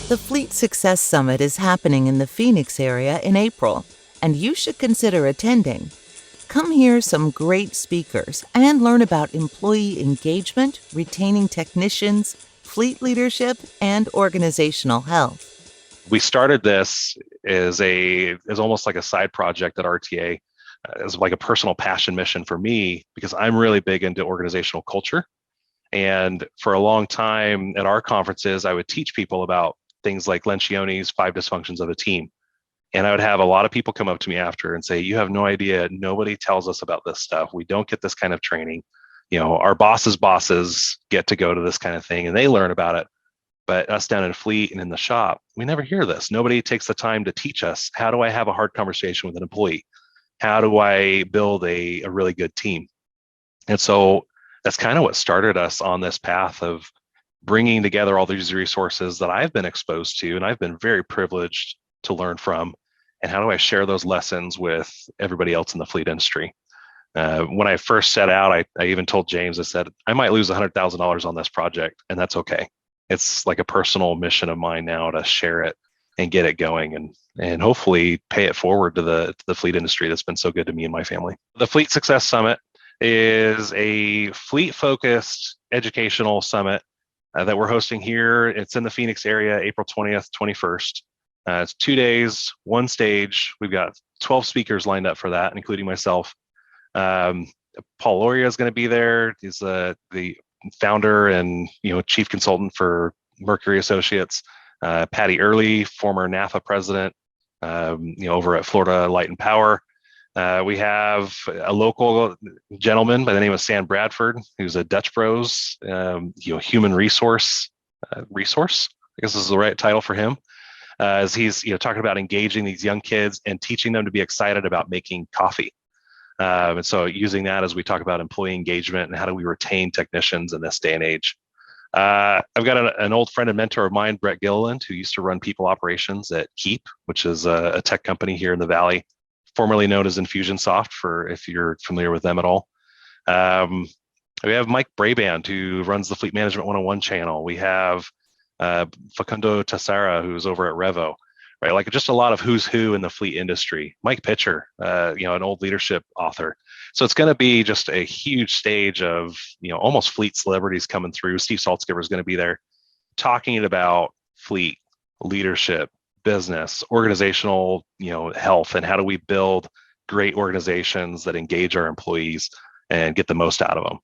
The Fleet Success Summit is happening in the Phoenix area in April, and you should consider attending. Come hear some great speakers and learn about employee engagement, retaining technicians, fleet leadership, and organizational health. We started this as almost like a side project at RTA, as like a personal passion mission for me, because I'm really big into organizational culture. And for a long time at our conferences, I would teach people about things like Lencioni's 5 dysfunctions of a team. And I would have a lot of people come up to me after and say, you have no idea. Nobody tells us about this stuff. We don't get this kind of training. Our bosses get to go to this kind of thing and they learn about it. But us down in fleet and in the shop, we never hear this. Nobody takes the time to teach us, how do I have a hard conversation with an employee? How do I build a really good team? And so that's kind of what started us on this path of bringing together all these resources that I've been exposed to and I've been very privileged to learn from. And how do I share those lessons with everybody else in the fleet industry? When I first set out, I even told James, I said, I might lose $100,000 on this project, and that's okay. It's like a personal mission of mine now to share it and get it going and hopefully pay it forward to the fleet industry that's been so good to me and my family. The Fleet Success Summit is a fleet-focused educational summit that we're hosting here. It's in the Phoenix area, April 20th, 21st. It's 2 days, one stage. We've got 12 speakers lined up for that, including myself. Paul Loria is going to be there. He's the founder and chief consultant for Mercury Associates. Patty Early, former NAFA president, over at Florida Light and Power. We have a local gentleman by the name of Sam Bradford, who's a Dutch Bros, human resource. I guess this is the right title for him. As he's talking about engaging these young kids and teaching them to be excited about making coffee. And so using that as we talk about employee engagement and how do we retain technicians in this day and age. I've got an old friend and mentor of mine, Brett Gilliland, who used to run people operations at Keep, which is a tech company here in the Valley, formerly known as Infusionsoft, for if you're familiar with them at all. We have Mike Braband, who runs the Fleet Management 101 channel. We have Facundo Tassara, who's over at Revo, right? Like just a lot of who's who in the fleet industry. Mike Pitcher, an old leadership author. So it's going to be just a huge stage of, almost fleet celebrities coming through. Steve Saltzgiver is going to be there talking about fleet leadership, business, organizational, health, and how do we build great organizations that engage our employees and get the most out of them.